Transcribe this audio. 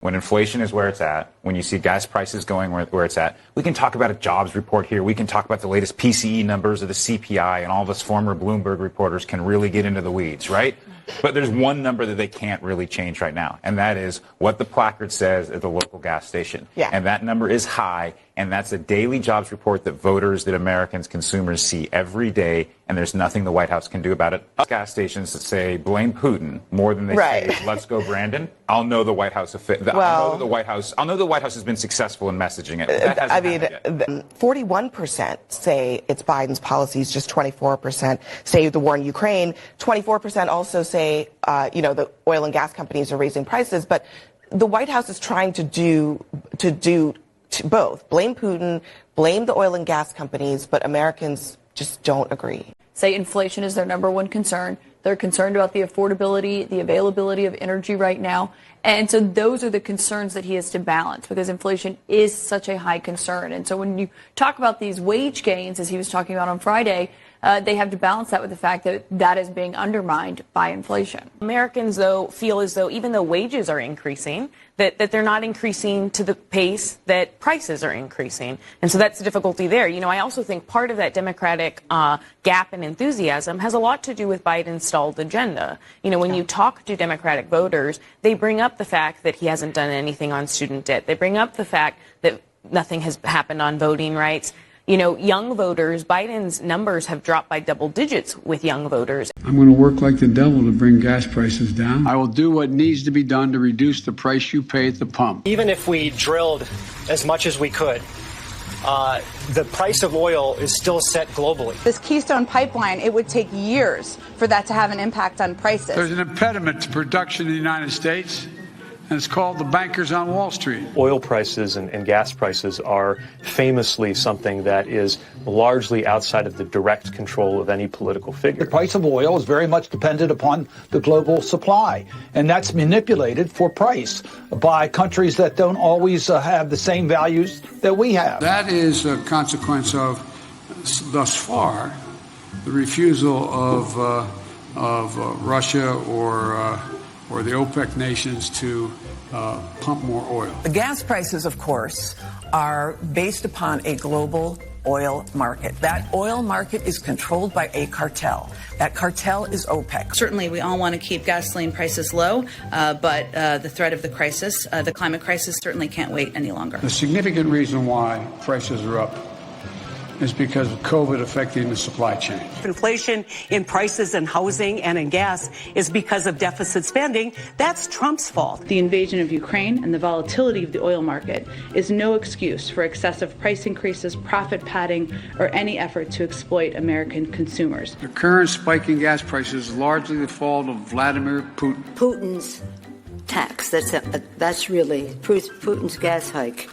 when inflation is where it's at, when you see gas prices going where it's at, we can talk about a jobs report here. We can talk about the latest PCE numbers of the CPI, and all of us former Bloomberg reporters can really get into the weeds, right? But there's one number that they can't really change right now, and that is what the placard says at the local gas station. Yeah. And that number is high, and that's a daily jobs report that voters, that Americans, consumers see every day, and there's nothing the White House can do about it. Gas stations that say blame Putin more than they say let's go Brandon. I'll know the White House. I'll know the White House has been successful in messaging it. I mean, 41% say it's Biden's policies, just 24% say the war in Ukraine. 24% also say, the oil and gas companies are raising prices. But the White House is trying to do both. Blame Putin, blame the oil and gas companies, but Americans just don't agree. Say inflation is their number one concern. They're concerned about the affordability, the availability of energy right now. And so those are the concerns that he has to balance, because inflation is such a high concern. And so when you talk about these wage gains, as he was talking about on Friday, they have to balance that with the fact that that is being undermined by inflation. Americans, though, feel as though even though wages are increasing, that they're not increasing to the pace that prices are increasing. And so that's the difficulty there. I also think part of that Democratic gap in enthusiasm has a lot to do with Biden's stalled agenda. When you talk to Democratic voters, they bring up the fact that he hasn't done anything on student debt. They bring up the fact that nothing has happened on voting rights. Young voters, Biden's numbers have dropped by double digits with young voters. I'm going to work like the devil to bring gas prices down. I will do what needs to be done to reduce the price you pay at the pump. Even if we drilled as much as we could, the price of oil is still set globally. This Keystone pipeline, it would take years for that to have an impact on prices. There's an impediment to production in the United States, and it's called the bankers on Wall Street. Oil prices and gas prices are famously something that is largely outside of the direct control of any political figure. The price of oil is very much dependent upon the global supply, and that's manipulated for price by countries that don't always have the same values that we have. That is a consequence of, thus far, the refusal of Russia or the OPEC nations to pump more oil. The gas prices, of course, are based upon a global oil market. That oil market is controlled by a cartel. That cartel is OPEC. Certainly, we all want to keep gasoline prices low, but the threat of the crisis, the climate crisis, certainly can't wait any longer. The significant reason why prices are up is because of COVID affecting the supply chain. Inflation in prices and housing and in gas is because of deficit spending. That's Trump's fault. The invasion of Ukraine and the volatility of the oil market is no excuse for excessive price increases, profit padding, or any effort to exploit American consumers. The current spike in gas prices is largely the fault of Vladimir Putin. Putin's tax, that's really Putin's gas hike